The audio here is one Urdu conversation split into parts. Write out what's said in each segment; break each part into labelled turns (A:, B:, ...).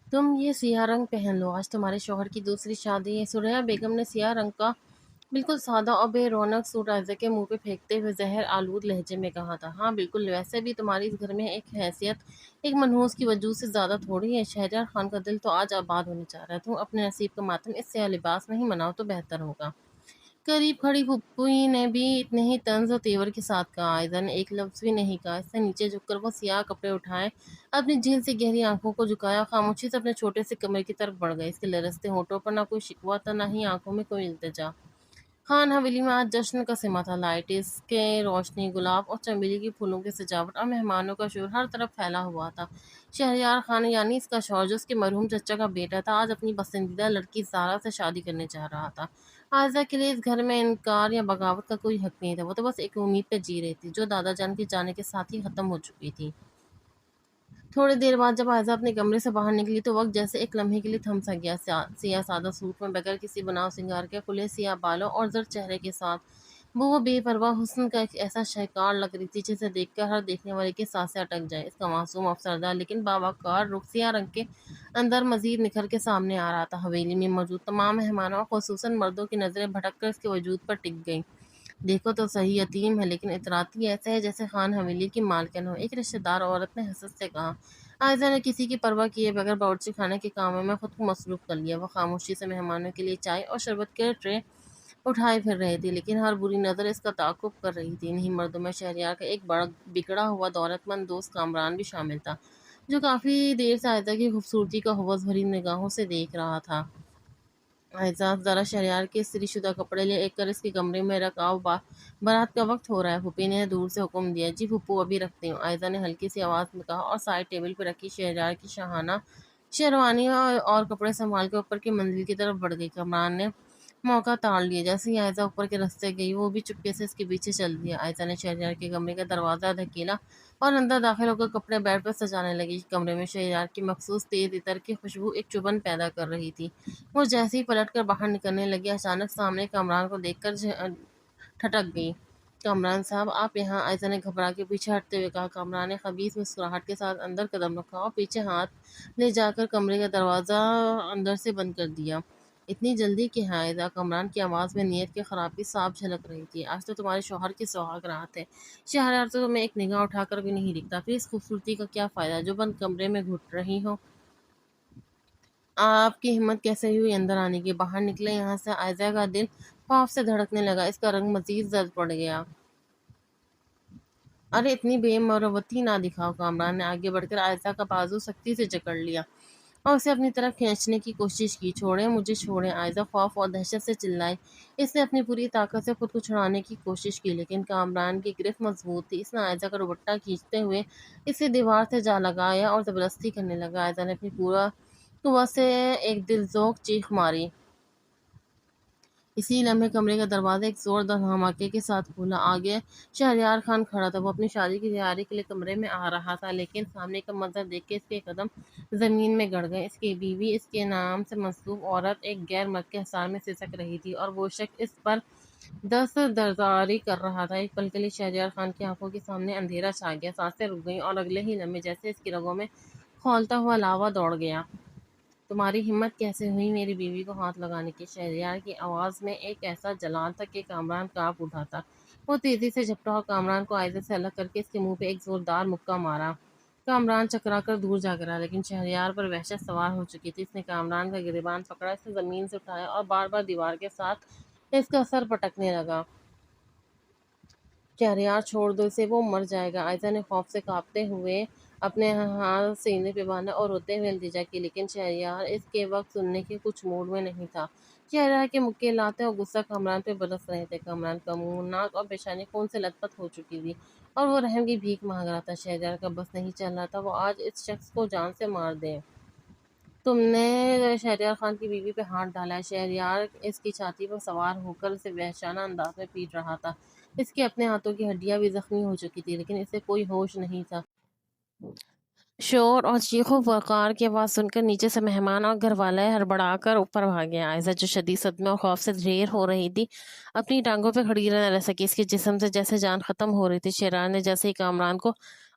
A: تم یہ سیاہ رنگ پہن لو، آج تمہارے شوہر کی دوسری شادی ہے۔ سریا بیگم نے سیاہ رنگ کا بالکل سادہ اور بے رونق سوٹ عائزہ کے منہ پہ پھینکتے ہوئے زہر آلود لہجے میں کہا تھا۔ ہاں بالکل، ویسے بھی تمہاری اس گھر میں ایک حیثیت ایک منحوس کی وجود سے زیادہ تھوڑی ہے۔ شہریار خان کا دل تو آج آباد ہونے جا رہا ہے۔ تم اپنے نصیب کا ماتم اس سیاہ لباس میں ہی مناؤ تو بہتر ہوگا۔ قریب کھڑی پھپھی نے بھی اتنے ہی طنز و تیور کے ساتھ کہا۔ عائزہ نے ایک لفظ بھی نہیں کہا، اس سے نیچے جھک کر وہ سیاہ کپڑے اٹھائے، اپنی جھیل سے گہری آنکھوں کو جھکایا، خاموشی سے اپنے چھوٹے سے کمرے کی طرف بڑھ گئی۔ اس کے لرزتے ہونٹوں پر نہ کوئی شکوہ تھا، نہ ہی آنکھوں میں کوئی التجا۔ خان حویلی میں آج جشن کا سماں تھا۔ لائٹس کے روشنی، گلاب اور چمیلی کے پھولوں کی سجاوٹ اور مہمانوں کا شور ہر طرف پھیلا ہوا تھا۔ شہریار خان یعنی اس کا شوہر جو اس کے مرحوم چچا کا بیٹا تھا، آج اپنی پسندیدہ لڑکی زارا سے شادی کرنے جا رہا تھا۔ عائزہ کے لیے اس گھر میں انکار یا بغاوت کا کوئی حق نہیں تھا۔ وہ تو بس ایک امید پہ جی رہی تھی جو دادا جان کے جانے کے ساتھ ہی ختم ہو چکی تھی۔ تھوڑی دیر بعد جب عائزہ اپنے کمرے سے باہر نکلی تو وقت جیسے ایک لمحے کے لیے تھم سا گیا۔ سیاہ سادہ سوٹ میں بغیر کسی بناؤ سنگار کے، کھلے سیاہ بالوں اور زرد چہرے کے ساتھ وہ بے پرواہ حسن کا ایک ایسا شاہکار لگ رہی تھی جسے دیکھ کر ہر دیکھنے والے کی سانسیں اٹک جائیں۔ اس کا معصوم افسردہ لیکن باوقار رخ سیاہ رنگ کے اندر مزید نکھر کے سامنے آ رہا تھا۔ حویلی میں موجود تمام مہمانوں اور خصوصاً مردوں کی نظریں بھٹک کر اس کے وجود پر ٹک گئیں۔ دیکھو تو صحیح، یتیم ہے لیکن اتراتی ایسے ہے جیسے خان حویلی کی مالکن ہو، ایک رشتہ دار عورت نے حسرت سے کہا۔ عائزہ نے کسی کی پرواہ کیے بغیر باورچی خانے کے کاموں میں خود کو مصروف کر لیا۔ وہ خاموشی سے مہمانوں کے لیے چائے اور شربت کے ٹرے اٹھائے پھر رہی تھی، لیکن ہر بری نظر اس کا تعاقب کر رہی تھی۔ انہی مردوں میں شہریار کا ایک بڑا بگڑا ہوا دولت مند دوست کامران بھی شامل تھا، جو کافی دیر سے عائزہ کی خوبصورتی کا ہوس بھری نگاہوں سے دیکھ رہا تھا۔ عائزہ، ذرا شہریار کے استری شدہ کپڑے لے کر اس کے کمرے میں رکھ آؤ، بارات کا وقت ہو رہا ہے۔ پھوپھی نے دور سے حکم دیا۔ جی پھوپھو، ابھی رکھتی ہوں، عائزہ نے ہلکی سی آواز میں کہا اور سائڈ ٹیبل پہ رکھی شہریار کی شاہانہ شیروانی اور کپڑے سنبھال کے اوپر کی منزل کی طرف بڑھ گئی۔ کامران نے موقع تاڑ لیا۔ جیسے ہی عائزہ اوپر کے راستے گئی، وہ بھی چپکے سے اس کے پیچھے چل دیا۔ عائزہ نے شہریار کے کمرے کا دروازہ دھکیلا اور اندر داخل ہو کر کپڑے بیڈ پر سجانے لگی۔ کمرے میں شہریار کی مخصوص تیز عطر کی خوشبو ایک چبھن پیدا کر رہی تھی۔ وہ جیسے ہی پلٹ کر باہر نکلنے لگی، اچانک سامنے کامران کو دیکھ کر ٹھٹک گئی۔ کامران صاحب، آپ یہاں؟ عائزہ نے گھبرا کے پیچھے ہٹتے ہوئے کہا۔ کامران نے خبیث مسکراہٹ کے ساتھ اندر قدم رکھا اور پیچھے ہاتھ لے جا کر کمرے کا دروازہ اندر سے بند کر دیا۔ اتنی جلدی کیا ہے عائزہ؟ کامران کی آواز میں نیت کی خرابی صاف جھلک رہی تھی۔ آج تو تمہارے شوہر کی سہاگ رات ہے، شہریار تو تمہیں ایک نگاہ اٹھا کر بھی نہیں دکھتا، پھر اس خوبصورتی کا کیا فائدہ جو بند کمرے میں گھٹ رہی ہو؟ آپ کی ہمت کیسے ہوئی اندر آنے کی؟ باہر نکلے یہاں سے۔ عائزہ کا دل خوف سے دھڑکنے لگا، اس کا رنگ مزید زرد پڑ گیا۔ ارے اتنی بے مروتی نہ دکھاؤ۔ کامران نے آگے بڑھ کر عائزہ کا بازو سختی سے جکڑ لیا اور اسے اپنی طرف کھینچنے کی کوشش کی۔ چھوڑیں مجھے، چھوڑیں! عائزہ خوف اور دہشت سے چلائی۔ اس نے اپنی پوری طاقت سے خود کو چھڑانے کی کوشش کی، لیکن کامران کی گرفت مضبوط تھی۔ اس نے عائزہ کا دوپٹہ کھینچتے ہوئے اسے دیوار سے جا لگایا اور زبردستی کرنے لگا۔ عائزہ نے اپنی پورا قوت سے ایک دلذوق چیخ ماری۔ اسی لمحے کمرے کا دروازہ ایک زوردار دھماکے کے ساتھ کھلا۔ آگے شہریار خان کھڑا تھا۔ وہ اپنی شادی کی تیاری کے لیے کمرے میں آ رہا تھا، لیکن سامنے کا منظر دیکھ کے اس کے قدم زمین میں گڑ گئے۔ اس کی بیوی، اس کے نام سے منسوب عورت، ایک غیر مرد کے حصار میں سسک رہی تھی اور وہ شخص اس پر دست درداری کر رہا تھا۔ ایک پل کے لیے شہریار خان کی آنکھوں کے سامنے اندھیرا چھا گیا، سانسیں رک گئیں اور اگلے ہی لمحے جیسے اس کی رگوں میں کھولتا ہوا لاوا دوڑ گیا۔ تمہاری ہمت کیسے ہوئی میری بیوی کو ہاتھ لگانے کی؟ شہریار کی آواز میں ایک ایسا جلال تھا کہ کامران کانپ اٹھا تھا۔ وہ تیزی سے جھپٹا اور کامران کو عائزہ سے الگ کر کے اس کے منہ پہ ایک زوردار مکہ مارا۔ کامران چکرا کر دور جا گرا، لیکن شہریار پر وحشت سوار ہو چکی تھی۔ اس نے کامران کا گریبان پکڑا، اسے زمین سے اٹھایا اور بار بار دیوار کے ساتھ اس کا سر پٹکنے لگا۔ شہریار، چھوڑ دو اسے، وہ مر جائے گا۔ عائزہ نے خوف سے کانپتے ہوئے اپنے ہاتھ سینے پہ باندھا اور روتے ہوئے التجا کی، لیکن شہریار اس کے وقت سننے کے کچھ موڈ میں نہیں تھا۔ شہریار کے مکے لاتے اور غصہ کامران پہ برس رہے تھے۔ کامران کا منہ، ناک اور پیشانی خون سے لت پت ہو چکی تھی اور وہ رحم کی بھیک مانگ رہا تھا۔ شہریار کا بس نہیں چل رہا تھا وہ آج اس شخص کو جان سے مار دے۔ تم نے شہریار خان کی بیوی پہ ہاتھ ڈالا ہے۔ شہریار اس کی چھاتی پر سوار ہو کر اسے وحشیانہ انداز میں پیٹ رہا تھا۔ اس کے اپنے ہاتھوں کی ہڈیاں بھی زخمی ہو چکی تھی، لیکن اسے کوئی ہوش نہیں تھا۔ شور اور چیخ و پکار کی آواز سن کر نیچے سے مہمان اور گھر والے ہڑبڑا کر اوپر بھاگے۔ عائزہ، جو شدید صدمے اور خوف سے ڈھیر ہو رہی تھی، اپنی ٹانگوں پہ کھڑی نہ رہ سکی۔ اس کے جسم سے جیسے جان ختم ہو رہی تھی۔ شہریار نے جیسے ہی کامران کو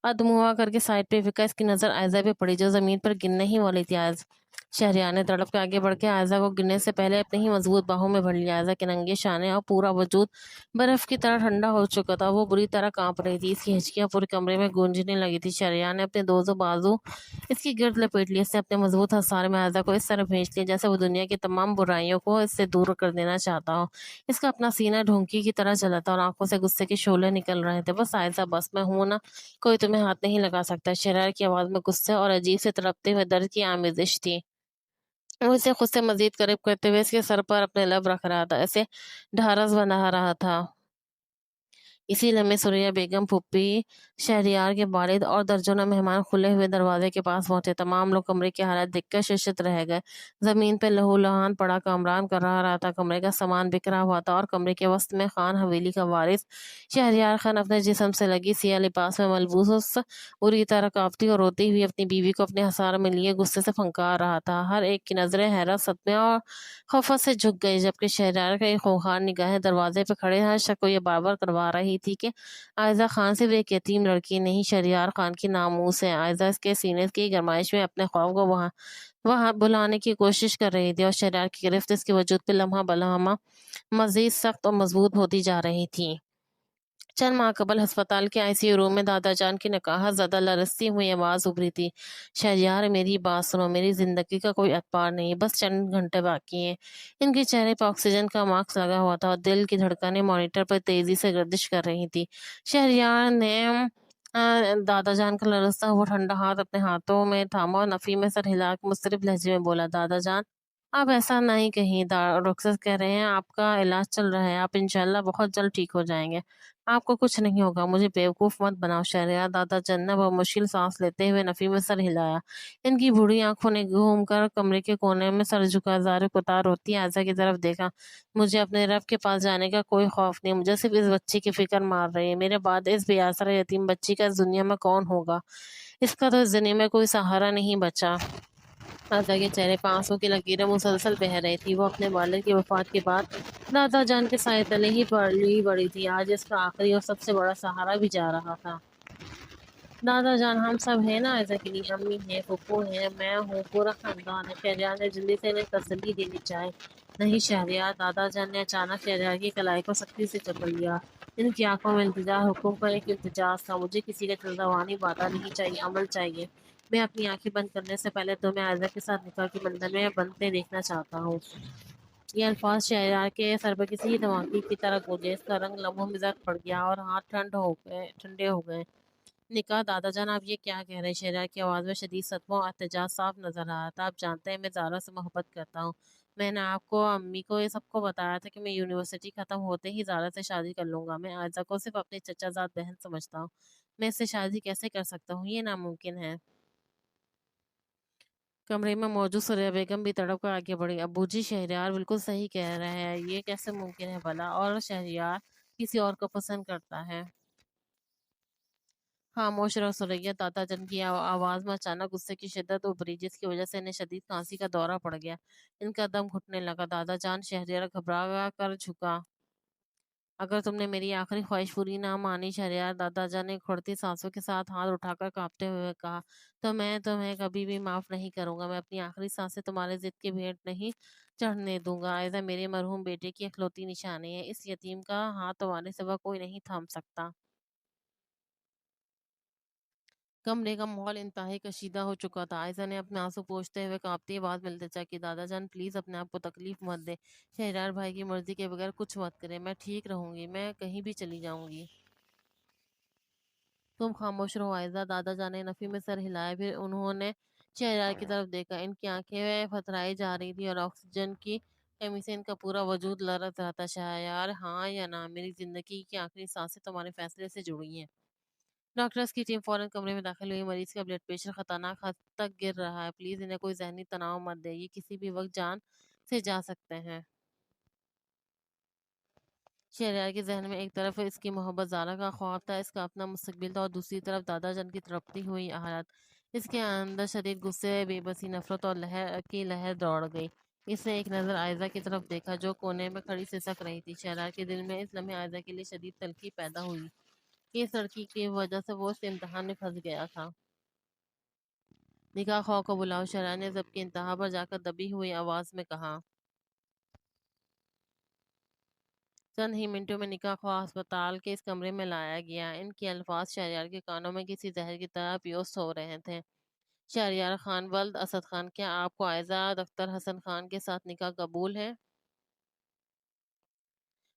A: ادموا کر کے سائڈ پہ پھینکا، اس کی نظر عائزہ پہ پڑی جو زمین پر گرنے ہی والی تھی۔ شہریار نے تڑپ کے آگے بڑھ کے آئزہ کو گرنے سے پہلے اپنی ہی مضبوط باہوں میں بھر لیا۔ آئزہ کے ننگے شانے اور پورا وجود برف کی طرح ٹھنڈا ہو چکا تھا، وہ بری طرح کانپ رہی تھی، اس کی ہچکیاں پورے کمرے میں گونجنے لگی تھی۔ شہریار نے اپنے دو بازو اس کی گرد لپیٹ لیے، اس نے اپنے مضبوط ہتھیار میں آئزہ کو اس طرح بھینچ لیا جیسے وہ دنیا کی تمام برائیوں کو اس سے دور کر دینا چاہتا ہو۔ اس کا اپنا سینہ ڈھونکی کی طرح جلا تھا اور آنکھوں سے غصے کے شعلے نکل رہے تھے۔ بس عائزہ، بس، میں ہوں نا، کوئی تمہیں ہاتھ نہیں لگا سکتا۔ شہریار کی آواز میں غصے اور عجیب سے تڑپتے ہوئے درد کی آمیزش تھی۔ وہ اسے خود سے مزید قریب کرتے ہوئے اس کے سر پر اپنے لب رکھ رہا تھا، اسے ڈھارس بنا رہا تھا۔ اسی لمحے سریا بیگم، پھوپھی، شہریار کے والد اور درجنوں مہمان کھلے ہوئے دروازے کے پاس پہنچے۔ تمام لوگ کمرے کی حالت دیکھ کر ششت رہ گئے۔ زمین پہ لہو لہان پڑا کامران کر رہا تھا، کمرے کا سامان بکھرا ہوا تھا اور کمرے کے وسط میں خان حویلی کا وارث شہریار خان اپنے جسم سے لگی سیاہ لباس میں ملبوس بری طرح کانپتی اور روتی ہوئی اپنی بیوی کو اپنے حصار میں لیے غصے سے پھنکار رہا تھا۔ ہر ایک کی نظریں حیرت، صدمے اور خفت سے جھک گئی، جبکہ شہریار کی خونخوار نگاہیں دروازے پہ کھڑے ہر شخص کو یہ بار بار کروا رہی تھی کہ عائزہ خان صرف ایک یتیم لڑکی نہیں، شہریار خان کی ناموس ہے۔ عائزہ اس کے سینے کی گرمائش میں اپنے خواب کو وہاں بلانے کی کوشش کر رہی تھی، اور شہریار کی گرفت اس کے وجود پہ لمحہ بلمحہ مزید سخت اور مضبوط ہوتی جا رہی تھی۔ چند ماہ قبل ہسپتال کے ICU روم میں دادا جان کی نقاہت زدہ لرزتی ہوئی آواز ابھری تھی، شہریار، میری بات سنو، میری زندگی کا کوئی اعتبار نہیں، بس چند گھنٹے باقی ہیں۔ ان کے چہرے پہ آکسیجن کا ماسک لگا ہوا تھا اور دل کی دھڑکنیں مانیٹر پر تیزی سے گردش کر رہی تھی۔ شہریار نے دادا جان کا لرزتا ہوا ٹھنڈا ہاتھ اپنے ہاتھوں میں تھاما اور نفی میں سر ہلا کے مضطرب لہجے میں بولا، دادا جان، آپ ایسا نہیں کہیں، ڈاکٹر کہہ رہے ہیں آپ کا علاج چل رہا ہے، آپ انشاءاللہ بہت جلد ٹھیک ہو جائیں گے، آپ کو کچھ نہیں ہوگا، مجھے بیوقوف مت بناؤ۔ شہریار، دادا جان نے بہت مشکل سانس لیتے ہوئے نفی میں سر ہلایا۔ ان کی بوڑھی آنکھوں نے گھوم کر کمرے کے کونے میں سر جھکا زار قطار ہوتی عائزہ کی طرف دیکھا۔ مجھے اپنے رب کے پاس جانے کا کوئی خوف نہیں، مجھے صرف اس بچی کی فکر مار رہی ہے، میرے بعد اس بے آسرا یتیم بچی کا اس دنیا میں کون ہوگا؟ اس کا تو اس دنیا میں کوئی سہارا نہیں بچا۔ عائزہ کے چہرے پہ آنسوں کی لکیریں مسلسل بہہ رہی تھی، وہ اپنے والد کی وفات کے بعد دادا جان کے سائے تلے ہی پلی بڑی تھی، آج اس کا آخری اور سب سے بڑا سہارا بھی جا رہا تھا۔ دادا جان، ہم سب ہیں نا عائزہ کے لیے، امی ہیں، پھپھو ہیں، میں ہوں، پورا خاندان ہے۔ شہریار نے جلدی سے انہیں تسلی دینی چاہی۔ نہیں شہریار، دادا جان نے اچانک شہریار کی کلائی کو سختی سے جکڑ لیا۔ ان کی آنکھوں میں التجا حکم کا ایک امتزاج تھا، مجھے کسی کا روانی وعدہ نہیں چاہیے، عمل چاہیے۔ میں اپنی آنکھیں بند کرنے سے پہلے تمہیں عائزہ کے ساتھ نکاح کے بندھن میں بندھتے دیکھنا چاہتا ہوں۔ یہ الفاظ شہریار کے سر پہ کسی دھماکے کی طرح گونجے، اس کا رنگ لمحوں میں زرد پڑ گیا اور ہاتھ ٹھنڈے ہو گئے۔ نکاح؟ دادا جان، آپ یہ کیا کہہ رہے ہیں؟ شہریار کی آواز میں شدید صدمہ اور احتجاج صاف نظر آ رہا تھا۔ آپ جانتے ہیں میں زارا سے محبت کرتا ہوں، میں نے آپ کو، امی کو، یہ سب کو بتایا تھا کہ میں یونیورسٹی ختم ہوتے ہی زارا سے شادی کر لوں گا۔ میں عائزہ کو صرف اپنی چچا زاد بہن سمجھتا ہوں، میں اس سے شادی کیسے کر سکتا ہوں؟ یہ ناممکن ہے۔ کمرے میں موجود سریا بیگم بھی تڑپ کر آگے بڑھی، ابو جی، شہریار بالکل صحیح کہہ رہے ہیں، یہ کیسے ممکن ہے بھلا؟ اور شہریار کسی اور کو پسند کرتا ہے؟ خاموش رہو سریا۔ دادا جان کی آواز میں اچانک غصے کی شدت ابھری، جس کی وجہ سے انہیں شدید کھانسی کا دورہ پڑ گیا، ان کا دم گھٹنے لگا۔ دادا جان، شہریار گھبرا کر جھکا، اگر تم نے میری آخری خواہش پوری نہ مانی شہریار، دادا جان نے کھڑتی سانسوں کے ساتھ ہاتھ اٹھا کر کانپتے ہوئے کہا، تو میں تمہیں کبھی بھی معاف نہیں کروں گا، میں اپنی آخری سانسیں تمہارے ضد کی بھیٹ نہیں چڑھنے دوں گا۔ عائزہ میرے مرحوم بیٹے کی اکلوتی نشانی ہے، اس یتیم کا ہاتھ تمہارے سوا کوئی نہیں تھام سکتا۔ کمرے کا ماحول انتہائی کشیدہ ہو چکا تھا۔ عائزہ نے اپنے آنسو پوچھتے ہوئے کانپتی آواز میں التجا کی، دادا جان پلیز اپنے آپ کو تکلیف مت دے، شہریار بھائی کی مرضی کے بغیر کچھ مت کرے، میں ٹھیک رہوں گی، میں کہیں بھی چلی جاؤں گی۔ تم خاموش رہو عائزہ۔ دادا جان نے نفی میں سر ہلایا، پھر انہوں نے شہریار کی طرف دیکھا، ان کی آنکھیں پتھرائی جا رہی تھی اور آکسیجن کی کمی سے ان کا پورا وجود لرز رہا تھا۔ شہریار، ہاں یا نہ، میری زندگی کی آخری سانسیں تمہارے فیصلے سے جڑی ہیں۔ ڈاکٹرز کی ٹیم فوراً کمرے میں داخل ہوئی، مریض کا بلڈ پریشر خطرناک حد تک گر رہا ہے، پلیز انہیں کوئی ذہنی تناؤ مت دے، یہ کسی بھی وقت جان سے جا سکتے ہیں۔ شہریار کے ذہن میں ایک طرف اس کی محبت زارا کا خواب تھا، اس کا اپنا مستقبل تھا، اور دوسری طرف دادا جان کی تڑپتی ہوئی حالت۔ اس کے اندر شدید غصے، بے بسی، نفرت اور لہر دوڑ گئی۔ اس نے ایک نظر عائزہ کی طرف دیکھا جو کونے میں کھڑی سسک رہی تھی۔ شہریار کے دل میں اس لمحے عائزہ کے لیے شدید تلخی پیدا ہوئی، اس لڑکی کی وجہ سے وہ اس امتحان میں پھنس گیا تھا۔ نکاح خواہ کو بلاؤ، شرح نے ضبط کی انتہا پر جا کر دبی ہوئی آواز میں کہا۔ چند ہی منٹوں میں نکاح خواہ ہسپتال کے اس کمرے میں لایا گیا۔ ان کے الفاظ شہریار کے کانوں میں کسی زہر کی طرح پیوست ہو رہے تھے۔ شہریار خان: ولد اسد خان، کیا آپ کو عائزہ دختر حسن خان کے ساتھ نکاح قبول ہے؟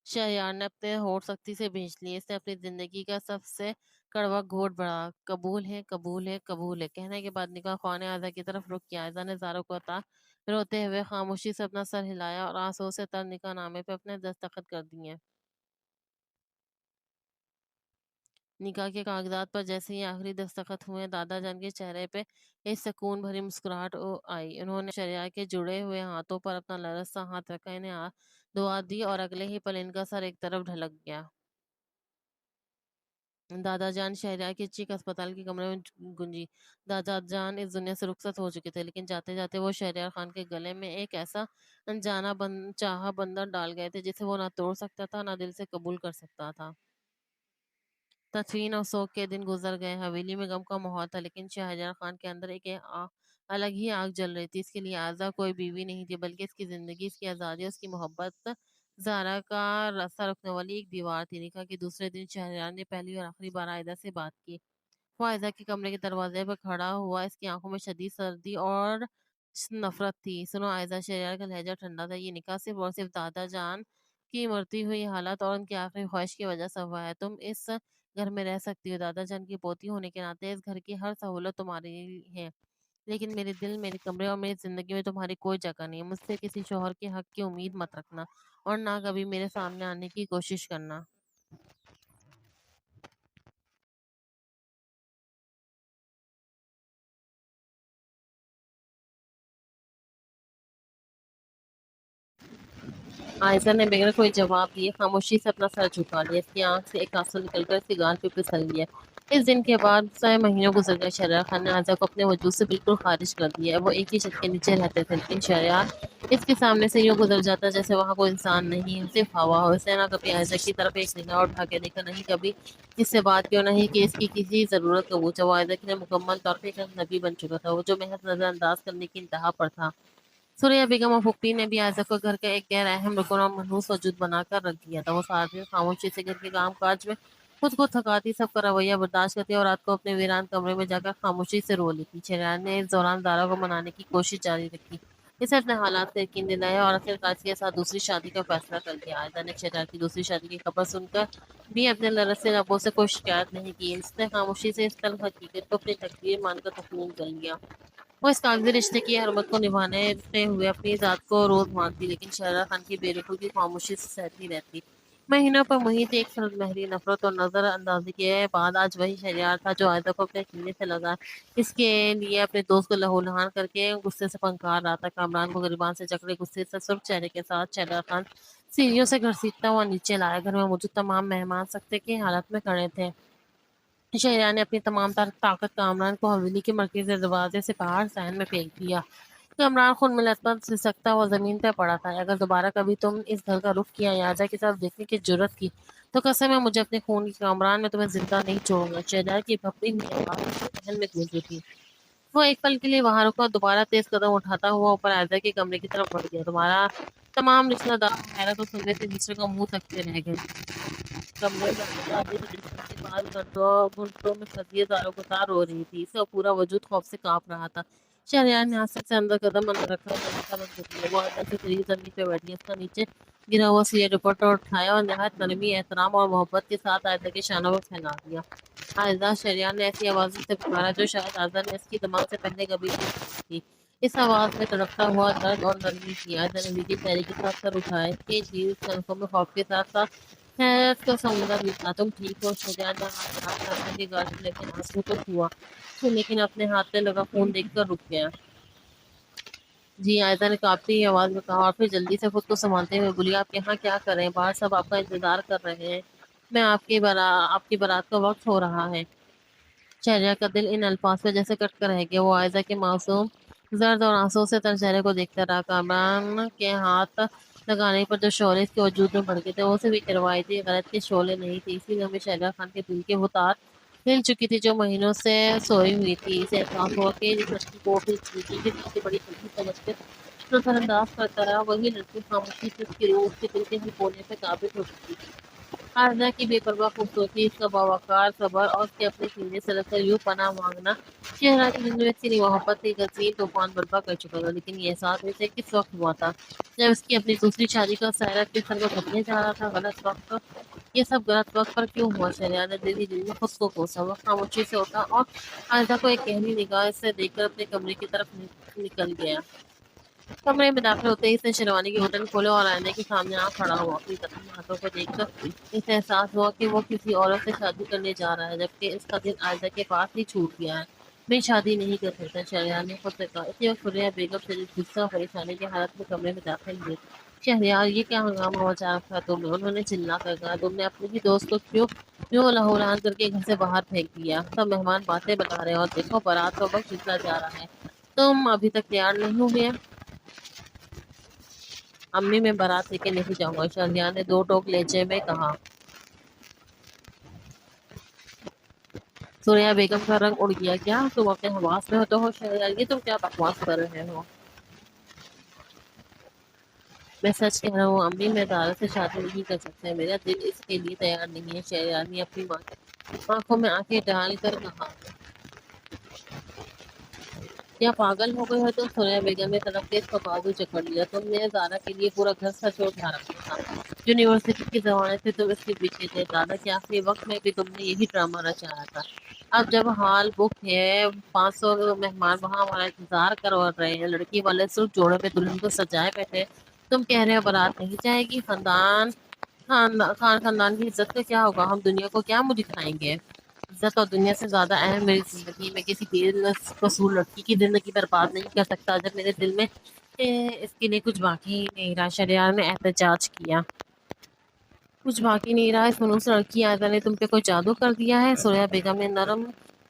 A: شہریار نے اپنے ہونٹ سختی سے بھینچ لیے۔ اس نے اپنی زندگی کا سب سے کڑوا گھونٹ بڑھا۔ قبول ہے، قبول ہے، قبول ہے، کہنے کے بعد نکاح خواہ نے عائزہ کی طرف رخ کیا۔ عائزہ نے زاروں کو عطا روتے ہوئے خاموشی سے اپنا سر ہلایا اور آنسوؤں سے تر نکاح نامے پہ اپنے دستخط کر دیے۔ نکاح کے کاغذات پر جیسے ہی آخری دستخط ہوئے، دادا جان کے چہرے پہ ایک سکون بھری مسکراہٹ آئی۔ انہوں نے شہریار کے جڑے ہوئے ہاتھوں پر اپنا لرزتا ہاتھ رکھا، انہیں دعا دی اور اگلے ہی پل ان کا سر ایک طرف ڈھلک گیا۔ دادا جان! شہریار کی چیخ اسپتال کے کمرے میں گونجی۔ دادا جان اس دنیا سے رخصت ہو چکے تھے، لیکن جاتے جاتے وہ شہریار خان کے گلے میں ایک ایسا انجانا چاہا بندر ڈال گئے تھے جسے وہ نہ توڑ سکتا تھا، نہ دل سے قبول کر سکتا تھا۔ تدفین اور سوگ کے دن گزر گئے۔ حویلی میں غم کا ماحول تھا، لیکن شہریار خان کے اندر ایک الگ ہی آگ جل رہی تھی۔ اس کے لیے عائزہ کوئی بیوی نہیں تھی، بلکہ اس کی زندگی، اس کی آزادی، اس کی محبت زارا کا راستہ رکھنے والی ایک دیوار تھی۔ نکاح کے دوسرے دن شہریار نے پہلی اور آخری بار عائزہ سے بات کی۔ وہ عائزہ کے کمرے کے دروازے پر کھڑا ہوا، اس کی آنکھوں میں شدید سردی اور نفرت تھی۔ سنو عائزہ، شہریار کا لہجہ ٹھنڈا تھا، یہ نکاح صرف اور صرف دادا جان کی مرتی ہوئی حالت اور ان کی آخری خواہش کی وجہ سے ہوا ہے۔ تم اس گھر میں رہ سکتی ہو، دادا جان کی پوتی ہونے کے ناطے اس گھر کی ہر سہولت تمہاری ہے، لیکن میرے دل، میرے کمرے اور میری زندگی میں تمہاری کوئی جگہ نہیں ہے۔ مجھ سے کسی شوہر کے حق کی امید مت رکھنا اور نہ کبھی میرے سامنے آنے کی کوشش کرنا۔ عائزہ نے بغیر کوئی جواب دیے خاموشی سے اپنا سر جھکا لیا۔ اس کی آنکھ سے ایک آنسو نکل کر اس کے گال پہ پھسل گیا۔ اس دن کے بعد 6 مہینوں گزر گئے۔ شہریار خان نے عائزہ کو اپنے وجود سے بالکل خارج کر دیا۔ وہ ایک ہی چھت کے نیچے رہتے تھے، لیکن شہریار اس کے سامنے سے یوں گزر جاتا جیسے وہاں کوئی انسان نہیں، صرف ہوا ہو۔ اس نے نہ کبھی عائزہ کی طرف ایک نگاہ اٹھا کے دیکھا، نہیں کبھی اس سے بات کی، اور نہیں کہ اس کی کسی ضرورت کو پوچھا۔ وہ عائزہ کے لیے مکمل طور پہ ایک اجنبی بن چکا تھا، وہ جو محض نظر انداز کرنے کی انتہا پر تھا۔ سوریا بیگم اور پھوپھی نے بھی عائزہ کو گھر کا ایک غیر اہم رکن اور منحوس وجود بنا کر رکھ دیا تھا۔ وہ سارا دن خاموشی سے گھر کے کام کاج میں خود کو تھکاتی، سب کا رویہ برداشت کرتی اور رات کو اپنے ویران کمرے میں جا کر خاموشی سے رو لیتی۔ شہریار نے اس دوران زارا کو منانے کی کوشش جاری رکھی، اسے اپنے حالات کا یقین دلایا اور آخرکار اس کے ساتھ دوسری شادی کا فیصلہ کر لیا۔ عائزہ نے شہریار کی دوسری شادی کی خبر سن کر بھی اپنے لرزتے لبوں سے کوئی شکایت نہیں کی۔ اس نے خاموشی سے اس تلخ حقیقت کو اپنی تقدیر مان کر تسلیم کر لیا۔ وہ اس کاغذی رشتے کی حرمت کو نبھاتے ہوئے اپنی ذات کو روز مانگتی، لیکن شہریار خان کی بے رخی کی خاموشی سے سہتی رہتی۔ مہینوں پر محیط ایک سرد مہری نفرت اور نظر اندازی کے بعد آج وہی شہریار تھا جو عائزہ کو اپنے سینے سے لگا اس کے لیے اپنے دوست کو لہو لہان کر کے غصے سے پھنکار رہا تھا۔ کامران کو گریبان سے جکڑے غصے سے سرخ چہرے کے ساتھ شہریار خان سیڑھیوں سے گھسیٹتا ہوا نیچے لایا۔ گھر میں موجود تمام مہمان سکتے کی حالت میں کھڑے تھے۔ شہریار نے اپنی تمام تر طاقت کامران کو حویلی کے مرکزی دروازے سے باہر صحن میں پھینک دیا۔ کامران خون میں لثپث سسکتا ہوا زمین پہ پڑا تھا۔ اگر دوبارہ کبھی تم اس گھر کا رخ کیا یا عائزہ کی طرف دیکھنے کی جرات کی تو قسم ہے مجھے اپنے خون کی، کامران، میں تمہیں زندہ نہیں چھوڑوں گا۔ شہریار کی بھپتی ہوئی آواز محل میں گونج اٹھی۔ وہ ایک پل کے لیے وہاں رکا اور دوبارہ تیز قدم اٹھاتا ہوا اوپر عائزہ کے کمرے کی طرف بڑھ گیا۔ تمہارا تمام رشتہ دار حیرت اور سننے سے دوسرے کو منہ تکتے رہ گئے۔ کمرے میں آزادی کے جسم کے بعد گھنٹوں میں سردی زاروں کو تار ہو رہی تھی، اس کا پورا وجود خوف سے کانپ رہا تھا۔ شہریار نے آستے سے اندر قدم اندر رکھا اور دروازہ بند کر دیا۔ وہ عائزہ سے قریب زمین پہ بیٹھی، اس کا نیچے گرا ہوا سیاہ دوپٹہ اٹھایا اور نہایت نرمی، احترام اور محبت کے ساتھ عائزہ کے شانوں پر پھیلا دیا۔ عائزہ! شہریار نے ایسی آواز سے پکارا جو شاید عائزہ نے اس کی دماغ سے پہلے کبھی نہیں سنی تھی۔ اس آواز میں تڑپتا ہوا درد اور نرمی تھی۔ عائزہ نے بھیگی چہرے کے ساتھ سر اٹھایا، اس کی جھیل کی آنکھوں میں خوف کے ساتھ ساتھ حیرت کا سمندر بھی تھا۔ تم ٹھیک ہو؟ شہریار نے ہاتھ بڑھا کر عائزہ کے گال سے لیکن آنسو کو چھوا، لیکن اپنے ہاتھ میں لگا خون دیکھ کر رک گیا۔ جی، عائزہ نے کانپتی ہوئی آواز میں کہا، اور پھر جلدی سے خود کو سنبھالتے ہوئے بولی، آپ یہاں کیا کر رہے ہیں؟ باہر سب آپ کا انتظار کر رہے ہیں، میں آپ کی بارات کا وقت ہو رہا ہے۔ شہریار کا دل ان الفاظ پہ جیسے کٹ کر رہ گیا۔ وہ عائزہ کے معصوم زرد اور آنسوؤں سے تر چہرے کو دیکھتا رہا۔ کامران کے ہاتھ لگانے پر جو شعلے اس کے وجود میں بھڑکے تھے وہ صرف ایک روایتی غیرت کے شعلے نہیں تھے، اسی لیے ہمیں شہریار خان کے دل کے وہ تار ہل چکی تھی، جو مہینوں سے سوئی ہوئی تھی۔ اسے احساس ہوا کہ جس لڑکی کو اپنی زندگی کی سب سے بڑی غلطی سمجھ کر نظر انداز کرتا رہا، وہی لڑکی خاموشی سے اس کی روح، اس کے دل کے ہر کونے پہ قابض ہو چکی تھی۔ آرزہ کی بے پرواہ خوبصورتی، اس کا باوقار صبر اور اس کے اپنے سینے سے لگ کر یوں پناہ مانگنا، شہرا کی دل میں اتنی محبت تھی کہ عظیم طوفان برپا کر چکا تھا۔ لیکن یہ احساس اسے کس وقت ہوا تھا؟ جب اس کی اپنی دوسری شادی کا سایہ کے سر کو ڈھکنے جا رہا تھا۔ غلط وقت، یہ سب غلط وقت پر کیوں ہوا؟ شہریار نے دل ہی دل میں خود کو کوسا۔ وہ خاموشی سے اٹھا اور آرزہ کو ایک گہری نگاہ سے دیکھ کر اپنے کمرے کی طرف نکل گیا۔ کمرے میں داخل ہوتے ہی اس نے شیروانی کے بٹن کھولے اور آئینے کے سامنے آ کھڑا ہوا۔ اپنی زخمی ہاتھوں کو دیکھ کر اسے احساس ہوا کہ وہ کسی عورت سے شادی کرنے جا رہا ہے، جبکہ اس کا دل آئزہ کے پاس ہی چھوٹ گیا ہے۔ میں شادی نہیں کر سکتا، شہریار نے خود سے کہا۔ اسی وقت سریا بیگم شدید غصہ اور پریشانی کی حالت میں کمرے میں داخل ہوئی۔ شہریار، یہ کیا ہنگامہ مچا رکھا ہے تم نے؟ انہوں نے چلا کر کہا۔ تم نے اپنے ہی دوست کو کیوں لہولان کر کے گھر سے باہر پھینک دیا؟ سب مہمان باتیں بتا رہے ہیں اور دیکھو بارات کا وقت نکلا جا رہا ہے، تم ابھی تک تیار نہیں ہوئے؟ امی، میں بارات لے کے نہیں جاؤں گا، شہریار نے دو ٹوک لہجے میں کہا۔ سوریا بیگم کا رنگ اڑ گیا۔ کیا تم اپنے حواس میں تو ہو شہریار؟ یہ تم کیا بکواس کر رہے ہو؟ میں سچ کہہ رہا ہوں امی، میں دارا سے شادی نہیں کر سکتا، میرا دل اس کے لیے تیار نہیں ہے، شہریار نے اپنی ماں کی آنکھوں میں آنکھیں ڈال کر کہا۔ کیا پاگل ہو گئے ہو تم؟ سوریا بیگم نے طرف کے اس کا بازو جکڑ لیا۔ تم نے زارا کے لیے پورا گھر سچ اور اٹھا رکھا تھا، یونیورسٹی کے زمانے سے تم اس کے پیچھے تھے، دادا کے آخری وقت میں بھی تم نے یہی ڈرامہ رچایا تھا۔ اب جب ہال بک ہے، 500 مہمان وہاں ہمارا انتظار کر رہے ہیں، لڑکی والے صرف جوڑے میں دلہن کو سجائے بیٹھے، تم کہہ رہے ہو بارات نہیں جائے گی؟ خاندان کی عزت کا کیا ہوگا؟ ہم دنیا کو کیا منہ دکھائیں گے؟ عزت اور دنیا سے زیادہ اہم میری زندگی میں کسی بے قصور لڑکی کی زندگی برباد نہیں کر سکتا جب میرے دل میں اس کے لیے کچھ باقی ہی نہیں رہا۔ شہریار نے احتجاج کیا۔ کچھ باقی نہیں رہا؟ اس منوس لڑکی آئزہ نے تم پہ کوئی جادو کر دیا ہے؟ سوریا بیگم نے نرم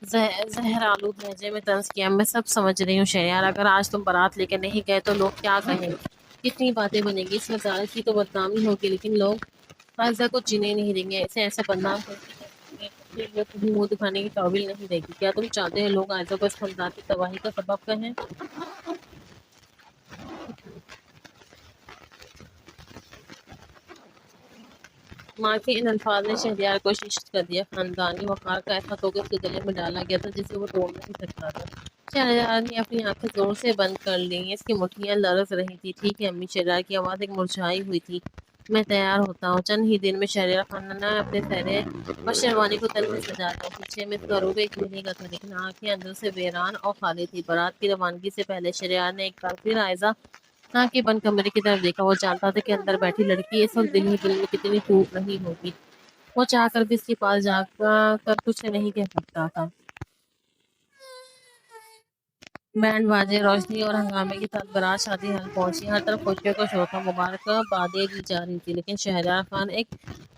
A: زہر آلود لہجے میں طنز کیا۔ میں سب سمجھ رہی ہوں شہریار، اگر آج تم بارات لے کے نہیں گئے تو لوگ کیا کہیں گے؟ کتنی باتیں بنیں گی، اس وزارت کی تو بدنامی ہوگی، لیکن لوگ آئزہ کو جینے نہیں دیں گے، اسے ایسے بدنام کریں گے کہ کہیں منہ دکھانے کی قابل نہیں رہے گی۔ کیا تم چاہتے ہو لوگ آئزہ کو اس خاندان کی تباہی کا سبب کہیں؟ ماں کے ان الفاظ نے شہریار کو ششت کر دیا۔ خاندانی وقار کا ایسا توگ اس کے گلے میں ڈالا گیا تھا جسے وہ توڑ نہیں سکتا تھا۔ شہریار نے اپنی آنکھیں زور سے بند کر لیں، اس کی مٹھیاں لرز رہی تھی۔ ٹھیک ہے امی، شہریار کی آواز ایک مرجھائی ہوئی تھی، میں تیار ہوتا ہوں۔ چند ہی دن میں شہریار خانہ نے اپنے سہرے اور شیروانی کو تن میں سجا لیا۔ پیچھے میں اس کا روپ ایک مہینے کا تھا، لیکن آنکھیں اندر سے ویران اور خالی تھی۔ بارات کی روانگی سے پہلے شہریار نے ایک بار پھر آئزہ کے بند کمرے کی طرف دیکھا۔ وہ جانتا تھا کہ اندر بیٹھی لڑکی اس وقت دل ہی دل میں کتنی ٹوٹ رہی ہوگی۔ وہ چاہ کر بھی اس کے پاس جا کر کچھ نہیں کہہ سکتا تھا۔ بینڈ باجے، روشنی اور ہنگامے کے ساتھ بارات شادی ہال پہنچی۔ ہر طرف خوشیوں کا شور تھا، مبارکبادیں دی جا رہی تھی، لیکن شہریار خان ایک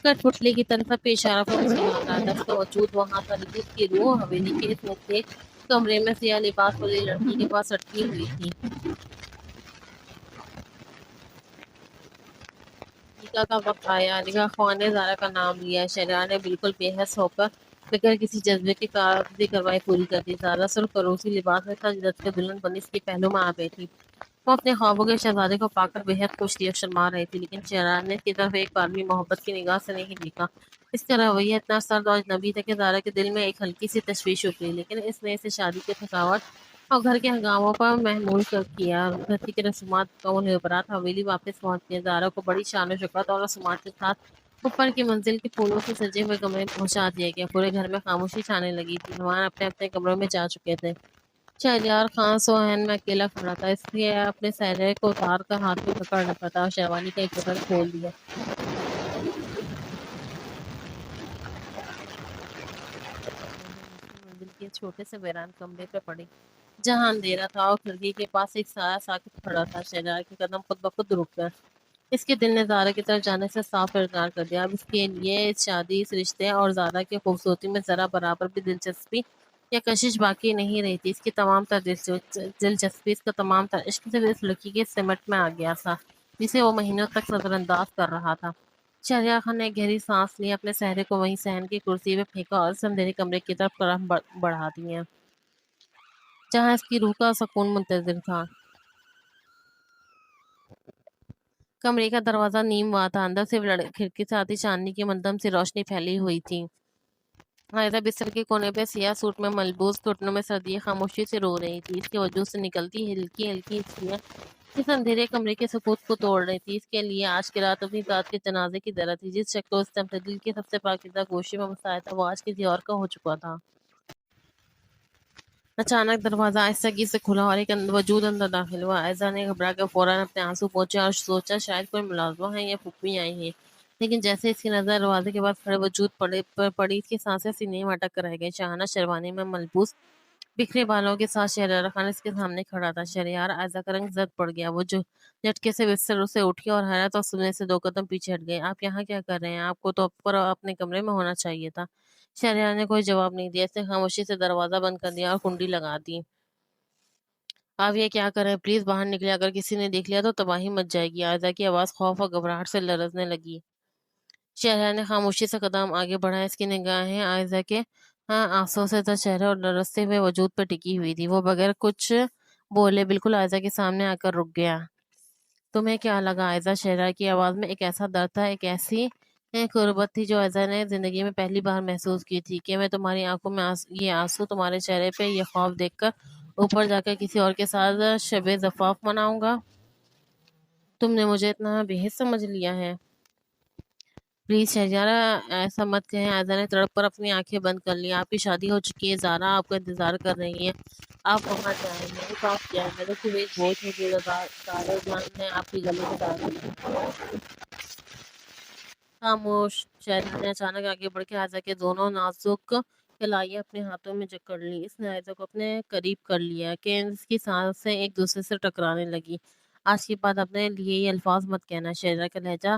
A: کٹ پتلی کی طرف اپنے اشارہ پر مسکرا رہا تھا۔ اس کا وجود وہاں تھا، لیکن اس کی روح حویلی کے اس نچلے کمرے میں سیاہ لباس والی لڑکی کے پاس اٹکی ہوئی تھی۔ نکاح کا وقت آیا، نگاہ خوان نے زارا کا نام لیا۔ شہریار نے بالکل بے حس ہو کر بغیر کسی جذبے کے کاغذی کارروائی پوری کر دی۔ زارا سرخ کروسی لباس میں سج دھج کر دلہن بنی اس کے پہلو میں آ بیٹھی۔ وہ اپنے خوابوں کے شہزادے کو پا کر بے حد خوش تھی اور شرما رہی تھی، لیکن شہریار نے اس کی طرف ایک بار بھی محبت کی نگاہ سے نہیں دیکھا۔ اس کا رویہ اتنا سرد اور اجنبی تھا کہ زارا کے دل میں ایک ہلکی سی تشویش اتری، لیکن اس نے اسے شادی کی تھکاوٹ اور گھر کے ہنگاموں پر محمول کر کیا۔ گھر کی رسومات مکمل ہوئے، بارات حویلی واپس پہنچ گئی۔ زارا کو بڑی شان و شوکت اور رسومات کے ساتھ اوپر کی منزل کے پھولوں سے سجے ہوئے کمرے میں پہنچا دیا گیا۔ پورے گھر میں خاموشی چھانے لگی تھی، مہمان اپنے اپنے کمروں میں جا چکے تھے۔ شہریار خان صحن میں اکیلا کھڑا تھا، اس لیے اپنے سہرے کو اتار کر ہاتھ میں پکڑ رکھا تھا اور شیروانی کا ایک بٹن کھول دیا۔ منزل کے چھوٹے سے ویران کمرے پہ پڑی، جہاں اندھیرا تھا اور کھڑکی کے پاس ایک سایہ ساکت کھڑا تھا۔ شہریار کے قدم خود بخود رک گئے۔ اس کے دل نے زارا کی طرف جانے سے صاف انکار کر دیا۔ اب اس کے لیے اس شادی، اس رشتے اور زارا کی خوبصورتی میں ذرا برابر بھی دلچسپی یا کشش باقی نہیں رہی تھی۔ اس کی تمام تر دلچسپی، اس کا تمام تر عشق صرف اس لڑکی کے سمٹ میں آ گیا تھا جسے وہ مہینوں تک نظر انداز کر رہا تھا۔ شہریار خان نے ایک گہری سانس لی، اپنے سہرے کو وہیں صحن کی کرسی پہ پھینکا اور اسے اندھیرے کمرے کی طرف قدم بڑھا دیے، جہاں اس کی روح کا سکون منتظر تھا۔ کمرے کا دروازہ نیم ہوا تھا، اندر سے کھڑکی سے آتی چاندنی کی منظم سی روشنی پھیلی ہوئی تھی۔ عائدہ بستر کے کونے پہ سیاہ سوٹ میں ملبوس، گھٹنوں میں سردی خاموشی سے رو رہی تھی۔ اس کے وجود سے نکلتی ہلکی ہلکی ہنسیاں اس اندھیرے کمرے کے سکوت کو توڑ رہی تھی۔ اس کے لیے آج کی رات اپنی ذات کے جنازے کی طرح تھی۔ جس شخص کو اس نے اپنے دل کی سب سے پاکیزہ گوشے میں بسایا تھا، وہ آج کسی اور کا ہو چکا تھا۔ اچانک دروازہ آہستگی سے کھلا اور ایک وجود اندر داخل ہوا۔ عائزہ نے گھبرا کر فوراً اپنے آنسو پوچھے اور سوچا شاید کوئی ملازمہ ہے یا پھوپھی آئی ہیں، لیکن جیسے اس کی نظر دروازے کے بعد کھڑے وجود پر پڑی، اس کی سانسیں سینے میں اٹک کر رہ گئی۔ شاہانہ شیروانی میں ملبوس، بکھرے بالوں کے ساتھ شہریار خان اس کے سامنے کھڑا تھا۔ شہریار عائزہ کا رنگ زرد پڑ گیا، وہ جو جھٹکے سے بستر سے اٹھی اور حیرت اور سننے سے 2 قدم پیچھے ہٹ گئی۔ آپ یہاں کیا کر رہے ہیں؟ آپ کو تو اوپر اپنے کمرے میں ہونا چاہیے تھا۔ شہریار نے کوئی جواب نہیں دیا، اس نے خاموشی سے دروازہ بند کر دیا اور کنڈی لگا دی۔ آپ یہ کیا کر رہے ہیں؟ پلیز باہر نکلے، اگر کسی نے دیکھ لیا تو تباہی مچ جائے گی۔ عائزہ کی آواز خوف اور گھبراہٹ سے لرزنے لگی۔ شہریار نے خاموشی سے قدم آگے بڑھایا، اس کی نگاہیں عائزہ کے آنسوں سے تر چہرے اور لرزتے ہوئے وجود پر ٹکی ہوئی تھی۔ وہ بغیر کچھ بولے بالکل عائزہ کے سامنے آ کر رک گیا۔ تمہیں کیا لگا عائزہ؟ شہریار کی آواز میں ایک ایسا درد تھا، ایک ایسی قربت تھی جو عائزہ نے زندگی میں پہلی بار محسوس کی تھی۔ کہ میں تمہاری آنکھوں میں یہ آنسو، تمہارے چہرے پہ یہ خوف دیکھ کر اوپر جا کر کسی اور کے ساتھ شب زفاف مناؤں گا؟ تم نے مجھے اتنا بے حس سمجھ لیا ہے؟ پلیز شہریار، ایسا مت کہیں۔ عائزہ نے تڑپ کر اپنی آنکھیں بند کر لی۔ آپ کی شادی ہو چکی ہے، زارا آپ کا انتظار کر رہی ہیں، آپ وہاں جائیں۔ میں نے پاس کیا ہے، میں تو صرف ایک بوجھ ہوں جو زارا جان ہے آپ کی گلے میں ڈال دی۔ خاموش۔ شہریار نے اچانک آگے بڑھ کے عائزہ کے دونوں نازک کلائیاں اپنے ہاتھوں میں جکڑ لی۔ اس نے عائزہ کو اپنے قریب کر لیا کہ اس کی سانسیں ایک دوسرے سے ٹکرانے لگی۔ آج کے بعد اپنے لیے یہ الفاظ مت کہنا۔ شہریار کا لہجہ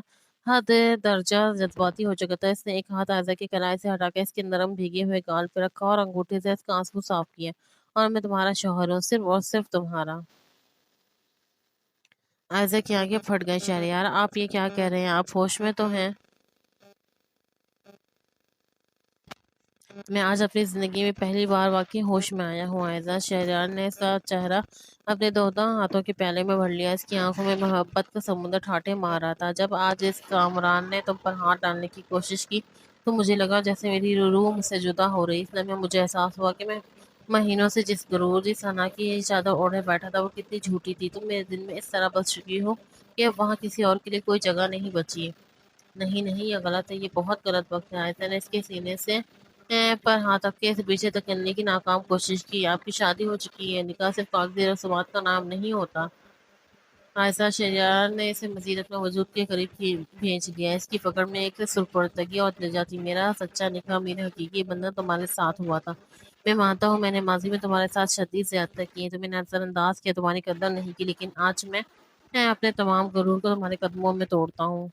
A: حد درجہ جذباتی ہو چکا تھا۔ اس نے ایک ہاتھ عائزہ کی کلائی سے ہٹا کے اس کے نرم بھیگے ہوئے گال پہ رکھا اور انگوٹھے سے اس کا آنسو صاف کیا۔ اور میں تمہارا شوہر ہوں، صرف اور صرف تمہارا۔ عائزہ کی آنکھیں پھٹ گئیں۔ شہریار، آپ یہ کیا کہہ رہے ہیں؟ آپ ہوش میں تو ہیں؟ میں آج اپنی زندگی میں پہلی بار واقعی ہوش میں آیا ہوں عائزہ۔ شہریار نے اس کا چہرہ اپنے دونوں ہاتھوں کے پیالے میں بھر لیا۔ اس کی آنکھوں میں محبت کا سمندر ٹھاٹھے مار رہا تھا۔ جب آج اس کامران نے تم پر ہاتھ ڈالنے کی کوشش کی تو مجھے لگا جیسے میری روح مجھ سے جدا ہو رہی۔ اس لمحے مجھے احساس ہوا کہ میں مہینوں سے جس غرور، جس ثنا کی چادر اوڑھے بیٹھا تھا، وہ کتنی جھوٹی تھی۔ تم میرے دل میں اس طرح بس چکی ہو کہ اب وہاں کسی اور کے لیے کوئی جگہ نہیں بچی۔ نہیں نہیں، یہ غلط ہے، یہ بہت غلط وقت ہے۔ عائزہ نے اس کے سینے سے پر ہاتھ رکھ کے اسے پیچھے دھکیلنے کی ناکام کوشش کی۔ آپ کی شادی ہو چکی ہے، نکاح صرف کاغذی رسومات کا نام نہیں ہوتا۔ عائزہ، شہریار نے اسے مزید اپنے وجود کے قریب بھیج لیا۔ اس کی پکڑ میں ایک سرپردگی اور التجا تھی۔ میرا سچا نکاح، میرا حقیقی بندھن تمہارے ساتھ ہوا تھا۔ میں مانتا ہوں میں نے ماضی میں تمہارے ساتھ شدید زیادتی کی ہے، تمہیں نظر انداز کیا، تمہاری قدر نہیں کی، لیکن آج میں اپنے تمام غرور کو تمہارے قدموں میں توڑتا ہوں۔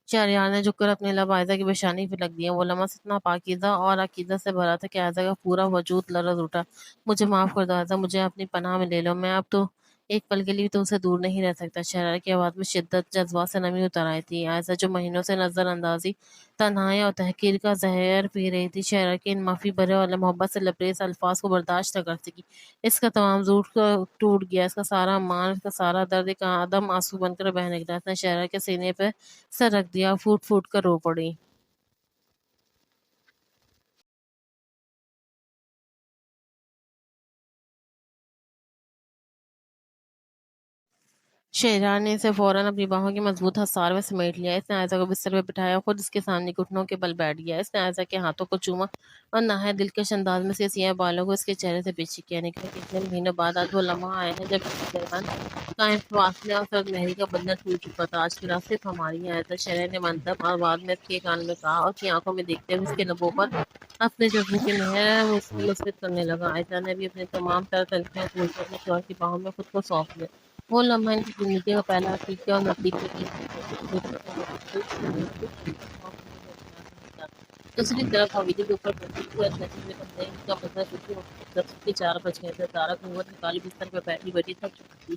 A: شہریار نے جھک کر اپنے لب عائزہ کی پیشانی پہ رکھ دیا۔ وہ لمس اتنا پاکیزہ اور عقیدت سے بھرا تھا کہ عائزہ کا پورا وجود لرز اٹھا۔ مجھے معاف کر دو عائزہ، مجھے اپنی پناہ میں لے لو، میں اب تو ایک پل کے لیے تم سے دور نہیں رہ سکتا۔ شہریار کی آواز میں شدت، جذبات سے نمی اتر آئی تھی۔ عائزہ جو مہینوں سے نظر اندازی، تنہائی اور تحقیر کا زہر پی رہی تھی، شہریار کے ان معافی بھرے اور محبت سے لبریز الفاظ کو برداشت نہ کر سکی۔ اس کا تمام زور ٹوٹ گیا، اس کا سارا مان، اس کا سارا درد ایک آدم آنسو بن کر بہہ نکلا۔ اس نے شہریار کے سینے پہ سر رکھ دیا، پھوٹ پھوٹ کر رو پڑی۔ شہریار نے اسے فوراً اپنی باہوں کی مضبوط حصار میں سمیٹ لیا۔ اس نے عائزہ کو بستر پہ بٹھایا، خود اس کے سامنے گھٹنوں کے بل بیٹھ گیا۔ اس نے عائزہ کے ہاتھوں کو چوما اور نہایت دلکش انداز میں سے سیاہ بالوں کو اس کے چہرے سے پیچھے کیا۔ نکاح کے اتنے مہینوں بعد آج وہ لمحہ آیا ہے جب اس کے درمیان قائم فاصلے اور سرد مہری کا بندھن ٹوٹ چکا تھا۔ آج کی رات صرف ہماری ہے عائزہ، شہریار نے منتم آواز میں اس کے کان میں کہا اور اس کی آنکھوں میں دیکھتے ہوئے اس کے لبوں پر اپنے جذبے کی مہر مسلط کرنے لگا۔ عائزہ نے بھی اپنے تمام تر تلخیاں بھول کر اپنے شوہر کی باہوں میں خود کو سونپ دیا۔ وہ لمحہ ان کی زندگی کا پہلا حقیقی اور نزدیکی دوسری طرف حویلی کے اوپر بیٹھی ہوئی اور نشے میں کمرے کا منظر دیکھی وہ 10 کے 4 بج گئے تھے۔ زارا قوت نکالی بستر پہ بیٹھی بیٹھی تھک چکی تھی۔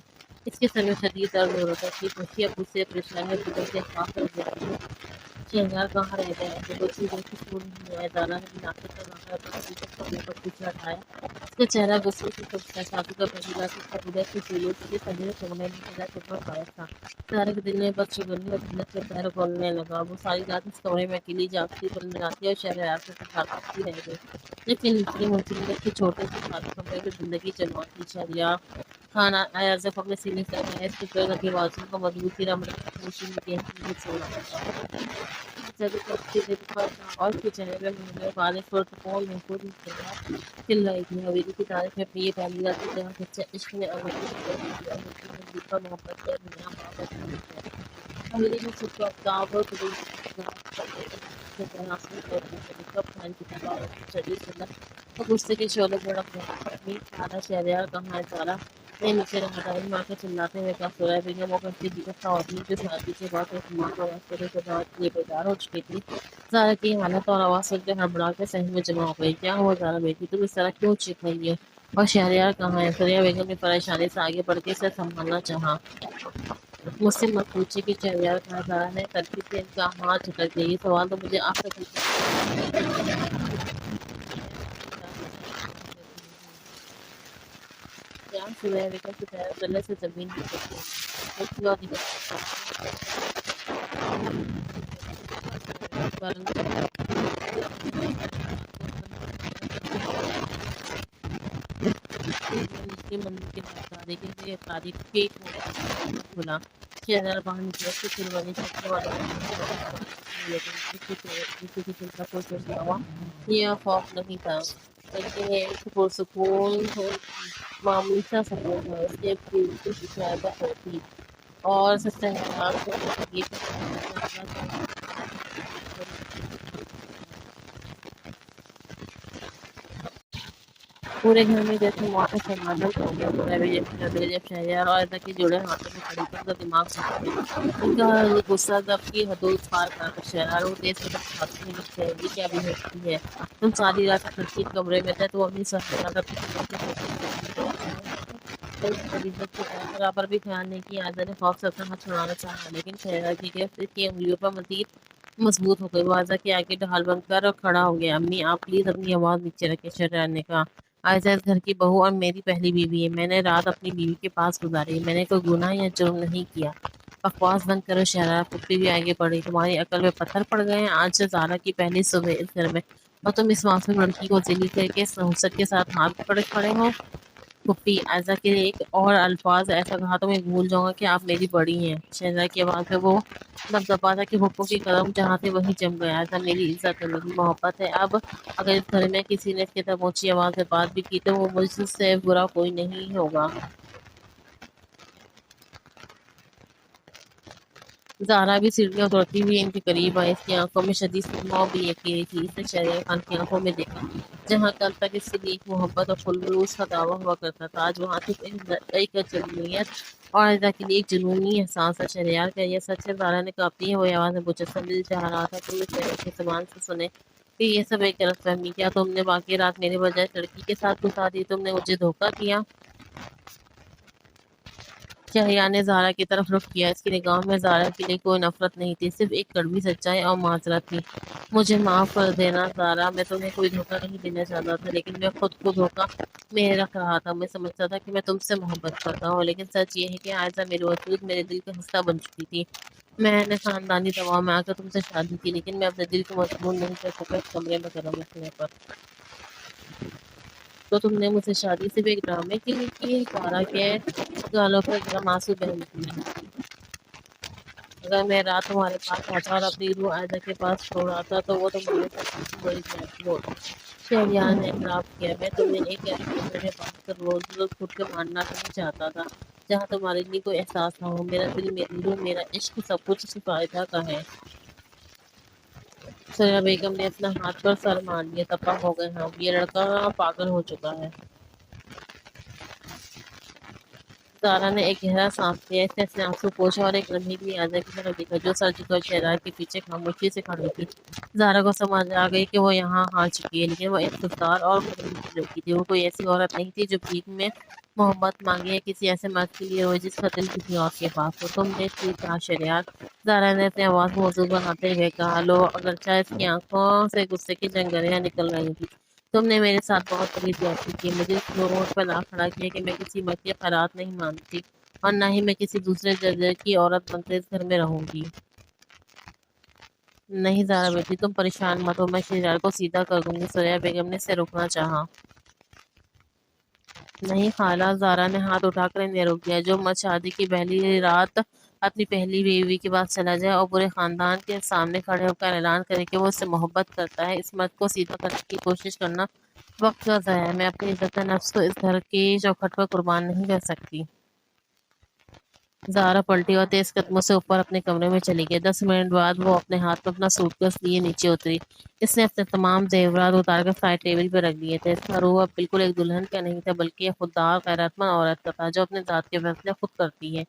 A: اس کے سر میں شدید درد ہو رہا تھا، خوشی اب اس سے پریشانی اور فکر سے احساس کر دیا۔ شہریار کہاں رہ گئے؟ ایسے کوئی چیز ایسی کیوں نہیں ہے؟ زارا نے مناسب کا کہا اپنے حقیقت کو منہ پر پیچھے ہٹایا۔ اس کا چہرہ غصے سے سبز تھا، شادی کا پہلی رات اس کا ہدے کی سیلوں سے سجے سونے میں سجا چپا غائب تھا۔ زارا کے دل میں بد شگونی اور ذلت کے پیر کھولنے لگا۔ وہ ساری رات اس کمرے میں اکیلی جاگتی بنجاتی اور شہریار سے مخاطب رہ گئی، لیکن دوسری منزل میں کے چھوٹے سے خالی کمرے میں زندگی چلواتی شہریار کھانا آیا جب اپنے سینے سے لگایا، اس کے پیروں کی آوازوں کو مضبوط سی رمل کی خاموشی میں گہری سو رہا تھا۔ جب ایک اچھی دن پر تھا اور اس کے چہرے پہ مہنگے والے پرتپون محفوظ مسکراہٹ کھل رہی تھی۔ حویلی کی تاریخ میں اپنی یہ پہلی رات تھی جہاں سچے عشق نے انگوٹھی شکل دی تھی اور مٹی میں دل پر محبت کے میاں محبت کی ہے۔ حویلی میں صبح کو آفتاب اور قدرت کی آسمان پر کب خان کی طرح اور اپنی شدید سنت اور غصے کے شعلے بھڑک رہے۔ اپنی خالہ شہریار کہاں ہے؟ زارا نے نیچے رہا مار کے چلاتے ہوئے کہا۔ سورہ بیگم وہ کہتی تھی خواتین جو شادی کے بعد اہتمام کا واسطے کے بعد یہ بیدار ہو چکی تھی۔ زارا کی حالت اور آواز سن کے ہڑبڑا کے صحن میں جمع ہو گئی۔ کیا ہوا زارا بیٹی، تم اس طرح کیوں چیخ رہی ہے؟ اور شہریار کہاں ہے؟ سورہ بیگم نے پریشانی سے آگے بڑھ کے اسے سنبھالنا چاہا۔ مجھ سے مت پوچھیے کہ شہریار کہاں۔ زارا نے تلخی سے ان کا ہاتھ جھٹک دیا۔ یہ سوال تو مجھے آپ سے کیا سورہ بیگم کی پیر تلے سے زمین نہیں سکتی اور نچلی منزل کے تاریخ کے کھلا شہریار باہر نکلا اس کے سلوانی چھتنے والے لیکن کسی قسم کا کوئی پچھتاوا یا خوف نہیں تھا، بلکہ ایک پرسکون معمولی سا سکون تھا۔ اس کے پیچھے شاید ہوتی اور سچا احساس پورے گھر میں جیسے موت کا سمادن ہو گیا۔ جب شہریار اور ایسا کے جوڑے ہاتھوں میں کھڑی پر دماغ سکھ گیا۔ ان کا غصہ ضبط کی حدود پار کر کر شہریار وہ تیز قدم اٹھاتی ہوئی سہیلی کیا بھی ہوتی ہے؟ تم ساری رات کھڑکی کمرے میں تھے، تو اپنی برابر بھی خیال نہیں کیا۔ آئزہ نے خوف سے اپنا ہاتھ چھڑانا چاہا، لیکن شہریار کی گرفت کی انگلیوں پر مزید مضبوط ہو گئی۔ وہ آئزہ کے آگے ڈھال بن کر کھڑا ہو گیا۔ امی آپ پلیز اپنی آواز نیچے رکھیں، شہریار نے کہا۔ آئزہ اس گھر کی بہو اور میری پہلی بیوی ہے۔ میں نے رات اپنی بیوی کے پاس گزاری۔ میں نے کوئی گناہ یا جرم نہیں کیا۔ بکواس بند کرو شہریار۔ پھپھی بھی آگے بڑھی۔ تمہاری عقل میں پتھر پڑ گئے ہیں؟ آج سے زارا کی پہلی صبح اس گھر میں اور تم اس معصوم لڑکی کو ذلیل کر کے نحوست کے ساتھ ہاتھ پکڑے کھڑے ہو؟ پھپھی، آئزہ کے ایک اور الفاظ ایسا کہا تو میں بھول جاؤں گا کہ آپ میری بڑی ہیں۔ شہزادہ کی آواز میں وہ دبدبا تھا کہ پھپھو کی قدم جہاں سے وہیں جم گیا۔ آئزہ میری عزت ہے، میری محبت ہے۔ اب اگر اس گھر میں کسی نے اس کی طرف اونچی آواز سے بات بھی کی تو وہ مجھ سے برا کوئی نہیں ہوگا۔ زارا بھی سیڑھیاں اترتی ہوئی ان کے قریب آئی۔ اس کی آنکھوں میں شدید سرما اور بے یقینی تھی۔ اس نے شہریار خان کی آنکھوں میں دیکھا، جہاں کل تک اس سے نیک محبت اور خلوص کا دعویٰ ہوا کرتا تھا، آج وہاں صرف ایک جنونیت اور آئزہ کے لیے ایک جنونی احساس ہے۔ شہریار کیا یہ سچ ہے؟ زارا نے کانپتی ہوئی آواز میں پوچھا۔ سمجھ چاہ رہا تھا تم اس شہر کی زبان سے سنے کہ یہ سب ایک غلط فہمی۔ کیا تم نے باقی رات میرے بجائے لڑکی کے ساتھ گزاری؟ تم نے مجھے دھوکہ کیا؟ شہریار نے زارا کی طرف رخ کیا۔ اس کی نگاہوں میں زارا کے لیے کوئی نفرت نہیں تھی، صرف ایک کڑوی سچائی اور معذرت تھی۔ مجھے معاف کر دینا زارا، میں تمہیں کوئی دھوکہ نہیں دینا چاہتا تھا، لیکن میں خود کو دھوکہ میں رکھ رہا تھا۔ میں سمجھتا تھا کہ میں تم سے محبت کرتا ہوں، لیکن سچ یہ ہے کہ آئزہ میرے وجود میرے دل کا حصہ بن چکی تھی۔ میں نے خاندانی دباؤ میں آ کر تم سے شادی کی، لیکن میں اپنے دل کو مجبور نہیں کر سکا اس کمرے میں قدم رکھنے پر۔ تو تم نے مجھ سے شادی صرف ایک ڈرامے کے لیے کی؟ زارا کے گالوں پر گرم آنسو بہہ نکلے۔ اگر میں رات تمہارے پاس آتا اور اپنی روح آئزہ کے پاس چھوڑ آتا تو وہ تمہارے ساتھ بڑی زیادتی ہوتی۔ شہریار نے اعتراف کیا۔ میں تمہیں ایک ایسے کمرے میں باندھ کر روز روز گھٹ کے مارنا نہیں چاہتا تھا جہاں تمہارے لیے کوئی احساس نہ ہو۔ میرا دل، میری روح، میرا عشق سب کچھ صرف آئزہ کا ہے۔ سورہ بیگم نے اپنا ہاتھ پر سر مار لیا۔ تپا ہو گئے ہم، یہ لڑکا پاگل ہو چکا ہے۔ زارا نے ایک گہرا سانس لیا، اس نے اپنے آنسو پوچھا اور ایک لمحے کے لیے آئزہ کی طرف دیکھا جو سر جھکا شہریار کے پیچھے خاموشی سے کھڑی تھی۔ زارا کو سمجھ آ گئی کہ وہ یہاں ہار چکی ہے، لیکن وہ ایک خوددار اور بدقسمت لڑکی تھی۔ وہ کوئی ایسی عورت نہیں تھی جو بھیک میں محبت مانگے یا کسی ایسے مرد کے لیے روئے جس کا دل کسی اور کے پاس ہو۔ تم نے ٹھیک کہا شہریار، زارا نے اپنی آواز موزوں بناتے ہوئے کہا۔ لو، اگرچہ اس کی آنکھوں سے غصے کی جنگریاں نکل رہی تھی، تم نے میرے ساتھ بہت بڑی زیادتی کی، مجھے اس روڈ پر لا کھڑا کیا کہ میں کسی مرد کی خیرات نہیں مانگتی اور نہ ہی میں کسی دوسرے درجے کی عورت بن کر اس گھر میں رہوں گی۔ نہیں زارا بیٹی، تم پریشان مت ہو، میں شہریار کو سیدھا کر دوں گی۔ سریہ بیگم نے اسے روکنا چاہا۔ نہیں خالہ، زارا نے ہاتھ اٹھا کر انہیں روک دیا۔ جو مرد شادی کی پہلی رات اپنی پہلی بیوی کے بعد چلا جائے اور پورے خاندان کے سامنے کھڑے ہو کر اعلان کرے کہ وہ اس سے محبت کرتا ہے، اس مرد کو سیدھا کرنے کی کوشش کرنا وقت کا ضائع ہے۔ میں اپنی عزت نفس کو اس گھر کی چوکھٹ پر قربان نہیں کر سکتی۔ زارا پلٹی اور تیز قدموں سے اوپر اپنے کمرے میں چلی گئی۔ 10 منٹ بعد وہ اپنے ہاتھ میں اپنا سوٹ کیس لیے نیچے اتری۔ اس نے اپنے تمام زیورات اتار کر سائڈ ٹیبل پہ رکھ دیے تھے۔ اس کا روح اب بالکل ایک دلہن کا نہیں تھا، بلکہ ایک خوددار غیرت مند عورت کا تھا جو اپنے ذات کے فیصلے خود کرتی ہے۔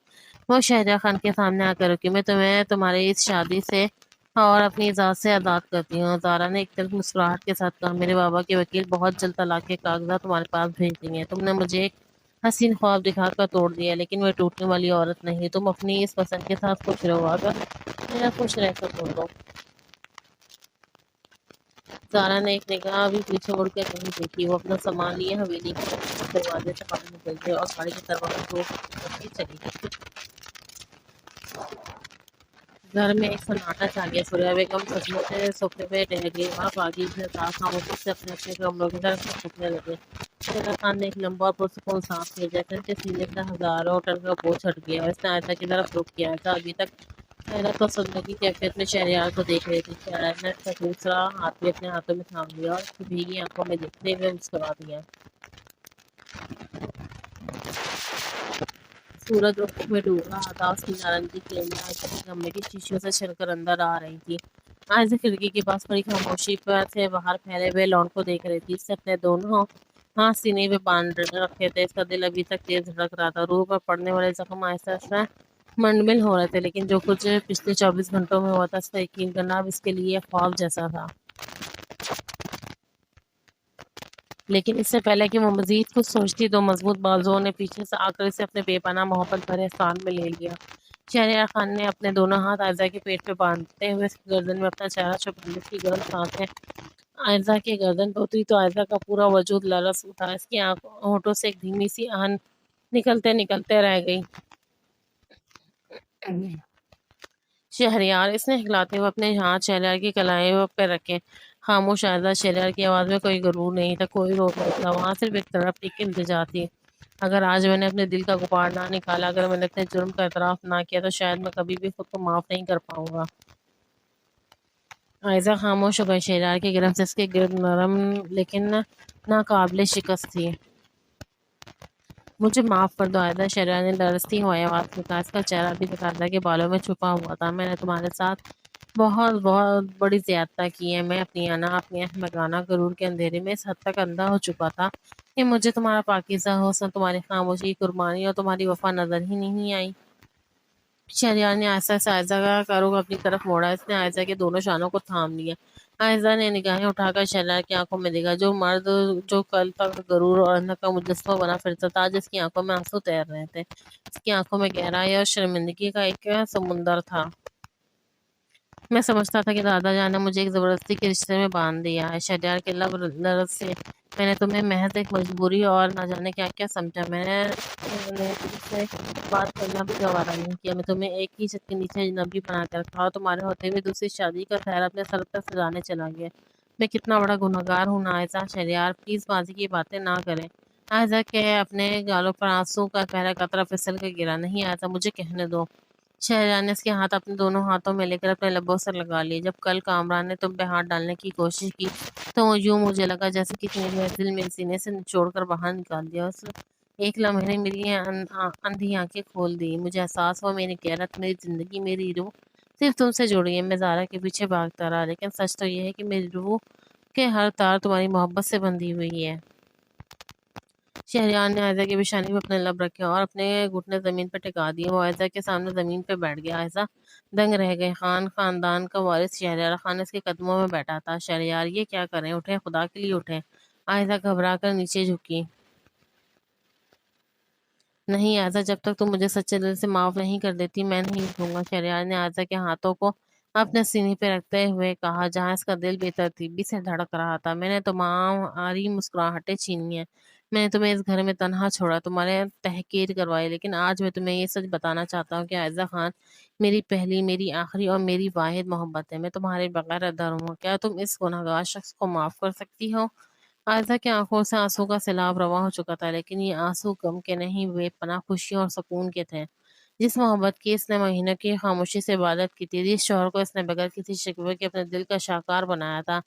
A: وہ شہزاد خان کے سامنے آ کر رکی۔ میں تمہیں تمہاری اس شادی سے اور اپنی ذات سے آزاد کرتی ہوں۔ زارا نے ایک طرف مسکراہٹ کے ساتھ کہا، میرے بابا کے وکیل بہت جلد طلاق کے کاغذات تمہارے پاس بھیج دیں گے۔ تم نے مجھے ایک حسین خواب دکھا کر توڑ دیا، لیکن میں ٹوٹنے والی عورت نہیں۔ تم اپنی اس پسند کے ساتھ خوش رہو، اگر میرا خوش رہ کر توڑ دو۔ زارا نے ایک نگاہ بھی پیچھے مڑ کر نہیں دیکھی۔ وہ اپنا سامان لیے حویلی کے دروازے سے باہر نکل گئی اور گاڑی کے دروازے کو کر کے چلی گئی۔ گھر میں ایک سناٹا چھا گیا۔ سریہ بیگم صدمے سے صوفے پہ ٹہر گئی اور باقی اجزاء خاموشی سے اپنے اپنے کمروں کی طرف جھکنے لگے۔ شہزاد خان نے ایک لمبا اور پرسکون سانس لیا، جیسے ان کے سینے سے ہزاروں ٹن کا بوجھ ہٹ گیا، اور اس نے عائشہ کی طرف رخ کیا۔ عائشہ ابھی تک حیرت اور صدمے کی کیفیت میں شہریار کو دیکھ رہی تھی۔ شہریار نے اس کا دوسرا ہاتھ بھی اپنے ہاتھوں میں تھام لیا اور اس کی بھیگی آنکھوں میں دیکھتے ہوئے مسکرا دیا۔ سورج افق میں ڈوب رہا تھا، اس کی نارنگی کرنیں عائشہ کے کمرے کی شیشیوں سے چھن کر اندر آ رہی تھی۔ عائشہ کھڑکی کے پاس کھڑی خاموشی پر سے باہر پھیلے ہوئے لان کو دیکھ رہی تھی۔ اس نے اپنے دونوں ہاتھ سینے پہ باندھ رکھے تھے، اس کا دل ابھی تک تیز دھڑک رہا تھا۔ روح پر پڑنے والے زخم آہستہ آہستہ منڈمل ہو رہے تھے، لیکن جو کچھ پچھلے 24 گھنٹوں میں ہوا تھا اس کا یقین کرنا اب اس کے لیے ایک خواب جیسا تھا۔ لیکن اس سے پہلے کہ وہ مزید کچھ سوچتی، دو مضبوط بازوؤں نے پیچھے سے آ کر اسے اپنے بے پناہ محبت بھرے استحان میں لے لیا۔ شہریار خان نے اپنے دونوں ہاتھ عائزہ کے پیٹ پہ باندھتے ہوئے اس کی گردن میں اپنا چہرہ چھپایا۔ اس کی گرم سانسیں عائزہ کے گردن پہ اتری تو عائزہ کا پورا وجود لرز اٹھا۔ اس کی ہونٹوں سے ایک دھیمی سی آہن نکلتے نکلتے رہ گئی۔ شہریار، اس نے ہکلاتے ہوئے اپنے ہاتھ شہریار کی کلائی پہ رکھے۔ خاموش عائزہ، شہریار کی آواز میں کوئی غرور نہیں تھا، کوئی روک نہیں تھا، وہاں صرف ایک تڑپ کی التجا تھی۔ اگر آج میں نے اپنے دل کا غبار نہ نکالا، اگر میں نے اپنے جرم کا اعتراف نہ کیا، تو شاید میں کبھی بھی خود کو معاف نہیں کر پاؤں گا۔ عائزہ خاموش ہو گئی۔ شہریار کے گرم سے اس کے گرد نرم لیکن ناقابل شکست تھی۔ مجھے معاف کر دو عائزہ، شہریار نے لرزتی ہوئی آواز میں کہا۔ اس کا چہرہ ابھی تک عائزہ کے بالوں میں چھپا ہوا تھا۔ میں نے تمہارے ساتھ بہت بہت بڑی زیادتی کی ہے۔ میں اپنی انا، اپنی احمقانہ غرور کے اندھیرے میں اس حد تک اندھا ہو چکا تھا کہ مجھے تمہارا پاکیزہ حسن، تمہاری خاموشی، قربانی اور تمہاری وفا نظر ہی نہیں آئی۔ شہریار نے آہستہ سے عائزہ کا رخ اپنی طرف موڑا۔ اس نے عائزہ کے دونوں شانوں کو تھام لیا۔ عائزہ نے نگاہیں اٹھا کر شہریار کی آنکھوں میں دیکھا۔ جو مرد جو کل تک غرور اور اندھا کا مجسمہ بنا پھرتا تھا، آج اس کی آنکھوں میں آنسو تیر رہے تھے۔ اس کی آنکھوں میں گہرائی اور شرمندگی کا ایک سمندر تھا۔ میں سمجھتا تھا کہ دادا جان نے مجھے ایک زبردستی کے رشتے میں باندھ دیا ہے۔ شہریار کے لب لرز سے، میں نے تمہیں محض ایک مجبوری اور نہ جانے کیا کیا سمجھا۔ میں نے تم سے بات کرنا بھی گوارا نہیں کیا۔ میں تمہیں ایک ہی چھت کے نیچے اجنبی بنا کے رکھا اور تمہارے ہوتے ہوئے دوسری شادی کا خیال اپنے سر تک سجانے چلا گیا۔ میں کتنا بڑا گنہگار ہوں نا عائزہ۔ شہریار پلیز ماضی کی باتیں نہ کریں۔ عائزہ کے اپنے گالوں پر آنسو کا پہلا قطرہ پھسل کر گرا۔ نہیں عائزہ، مجھے کہنے دو۔ شہریار نے اس کے ہاتھ اپنے دونوں ہاتھوں میں لے کر اپنے لبوں سے لگا لیے۔ جب کل کامران نے تم پہ ہاتھ ڈالنے کی کوشش کی تو یوں مجھے لگا جیسے کسی نے میرا دل میرے سینے سے نچوڑ کر باہر نکال دیا۔ اس ایک لمحے نے میری اندھی آنکھیں کھول دی۔ مجھے احساس ہوا میری غیرت، میری زندگی، میری روح صرف تم سے جڑی ہے۔ میں زارا کے پیچھے بھاگتا رہا، لیکن سچ تو یہ ہے کہ میری روح کے ہر تار تمہاری محبت سے بندھی ہوئی ہے۔ شہریار نے عائزہ کی پیشانی پہ اپنے لب رکھے اور اپنے گھٹنے زمین پہ ٹکا دیے۔ وہ عائزہ کے سامنے زمین پہ بیٹھ گیا۔ عائزہ دنگ رہ گئی۔ خاندان کا وارث شہریار خان اس کے قدموں میں بیٹھا تھا۔ شہریار یہ کیا کریں؟ اٹھیں، خدا کے لیے اٹھیں۔ عائزہ گھبرا کر نیچے جھکی۔ نہیں عائزہ، جب تک تم مجھے سچے دل سے معاف نہیں کر دیتی میں نہیں اٹھوں گا۔ شہریار نے عائزہ کے ہاتھوں کو اپنے سینے پہ رکھتے ہوئے کہا جہاں اس کا دل بے ترتیبی سے دھڑک رہا تھا، میں نے تمہاری مسکراہٹیں چھینی ہیں، میں نے تمہیں اس گھر میں تنہا چھوڑا، تمہارے تحقیر کروائی، لیکن آج میں تمہیں یہ سچ بتانا چاہتا ہوں کہ عائزہ خان میری پہلی، میری آخری اور میری واحد محبت ہے۔ میں تمہارے بغیر ادھر ہوں۔ کیا تم اس گنہگار شخص کو معاف کر سکتی ہو؟ عائزہ کی آنکھوں سے آنسو کا سیلاب رواں ہو چکا تھا، لیکن یہ آنسو غم کے نہیں، بے پناہ خوشی اور سکون کے تھے۔ جس محبت کی اس نے مہینوں کی خاموشی سے عبادت کی تھی، جس شوہر کو اس نے بغیر کسی شکوے کے اپنے دل کا شاہکار بنایا تھا،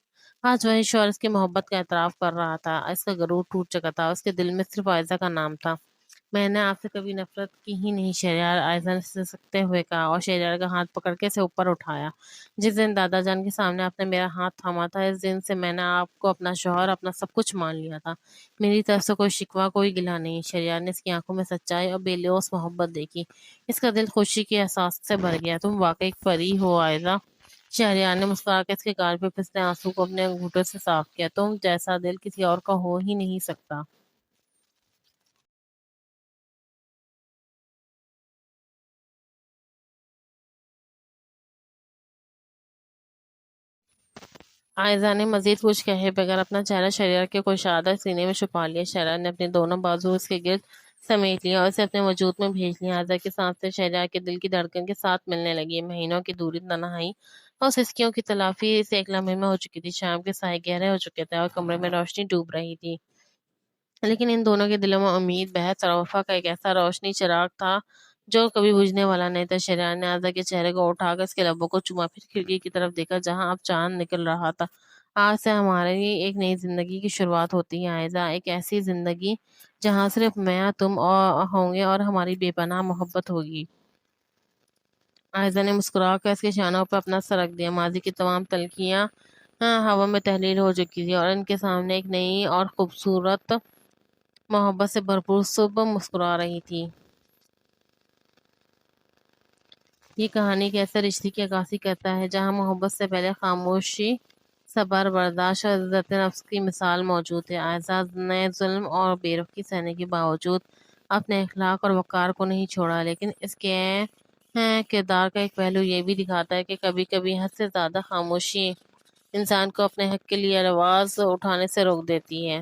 A: آج وہی شوہر اس کی محبت کا اعتراف کر رہا تھا۔ اس کا غرور ٹوٹ چکا تھا، اس کے دل میں صرف عائزہ کا نام تھا۔ میں نے آپ سے کبھی نفرت کی ہی نہیں شہریار، عائزہ نے سسکتے ہوئے کہا اور شہریار کا ہاتھ پکڑ کے اسے اوپر اٹھایا۔ جس دن دادا جان کے سامنے آپ نے میرا ہاتھ تھاما تھا، اس دن سے میں نے آپ کو اپنا شوہر، اپنا سب کچھ مان لیا تھا۔ میری طرف سے کوئی شکوہ، کوئی گلہ نہیں۔ شہریار نے اس کی آنکھوں میں سچائی اور بے لوث محبت دیکھی۔ اس کا دل خوشی کے احساس سے بھر گیا۔ تم واقعی ایک پری ہو عائزہ۔ شہریار نے مسکرا کے اس کے گال پہ پھنسے آنسو کو اپنے انگوٹھوں سے صاف کیا۔ تم جیسا دل کسی اور کا ہو ہی نہیں سکتا۔ عائزہ نے مزید کچھ کہے بغیر اپنا چہرہ شہریار کے کشادہ سینے میں چھپا لیا۔ شہریار نے اپنے دونوں بازو اس کے گرد سمیٹ لیا اور اسے اپنے وجود میں بھیج لیا۔ عائزہ کی سانسیں شہریار کے دل کی دھڑکن کے ساتھ ملنے لگی۔ مہینوں کی دوری، تنہائی اور سسکیوں کی تلافی اس ایک لمحے میں ہو چکی تھی۔ شام کے سائے گہرے ہو چکے تھے اور کمرے میں روشنی ڈوب رہی تھی، لیکن ان دونوں کے دلوں میں امید، بحث اور وفا کا ایک ایسا روشنی چراغ تھا جو کبھی بجھنے والا نہیں تھا۔ شہریار نے عائزہ کے چہرے کو اٹھا کر اس کے لبوں کو چوما، پھر کھڑکی کی طرف دیکھا جہاں اب چاند نکل رہا تھا۔ آج سے ہماری ایک نئی زندگی کی شروعات ہوتی ہے عائزہ، ایک ایسی زندگی جہاں صرف میں، تم ہوں گے اور ہماری بے پناہ محبت ہوگی۔ عائزہ نے مسکرا کر اس کے شانوں پر اپنا سر رکھ دیا۔ ماضی کی تمام تلخیاں ہوا میں تحلیل ہو چکی تھی اور ان کے سامنے ایک نئی اور خوبصورت، محبت سے بھرپور صبح مسکرا رہی تھی۔ یہ کہانی ایک ایسے رشتے کی عکاسی کرتا ہے جہاں محبت سے پہلے خاموشی، صبر، برداشت اور عزت نفس کی مثال موجود ہے۔ عائزہ نے ظلم اور بے رخی سہنے کے باوجود اپنے اخلاق اور وقار کو نہیں چھوڑا، لیکن اس کے کردار کا ایک پہلو یہ بھی دکھاتا ہے کہ کبھی کبھی حد سے زیادہ خاموشی انسان کو اپنے حق کے لیے آواز اٹھانے سے روک دیتی ہے۔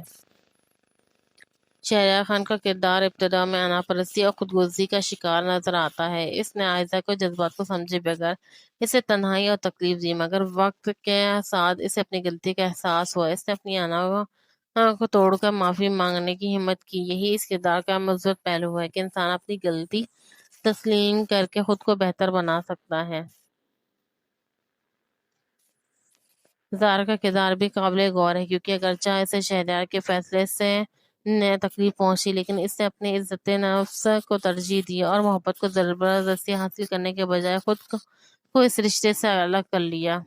A: شہریار خان کا کردار ابتدا میں انا پرستی اور خودغرضی کا شکار نظر آتا ہے۔ اس نے عائزہ کو جذبات کو سمجھے بغیر اسے تنہائی اور تکلیف دی، مگر وقت کے ساتھ اسے اپنی غلطی کا احساس ہوا۔ اس نے اپنی انا کو توڑ کر معافی مانگنے کی ہمت کی۔ یہی اس کردار کا مثبت پہلو ہے کہ انسان اپنی غلطی تسلیم کر کے خود کو بہتر بنا سکتا ہے۔ زارا کا کردار بھی قابل غور ہے، کیونکہ اگرچہ اسے شہریار کے فیصلے سے تکلیف پہنچی، لیکن اس نے اپنی عزت نفس کو ترجیح دی اور محبت کو زبردستی حاصل کرنے کے بجائے خود کو اس رشتے سے الگ کر لیا۔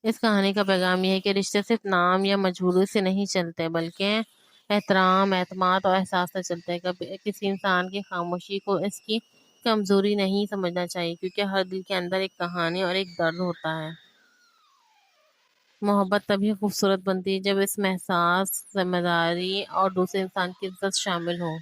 A: اس کہانی کا پیغام یہ ہے کہ رشتے صرف نام یا مجبوری سے نہیں چلتے، بلکہ احترام، اعتماد اور احساس سے چلتے ہیں۔ کبھی کسی انسان کی خاموشی کو اس کی کمزوری نہیں سمجھنا چاہیے، کیونکہ ہر دل کے اندر ایک کہانی اور ایک درد ہوتا ہے۔ محبت تبھی خوبصورت بنتی ہے جب اس میں احساس، ذمہ داری اور دوسرے انسان کی عزت شامل ہو۔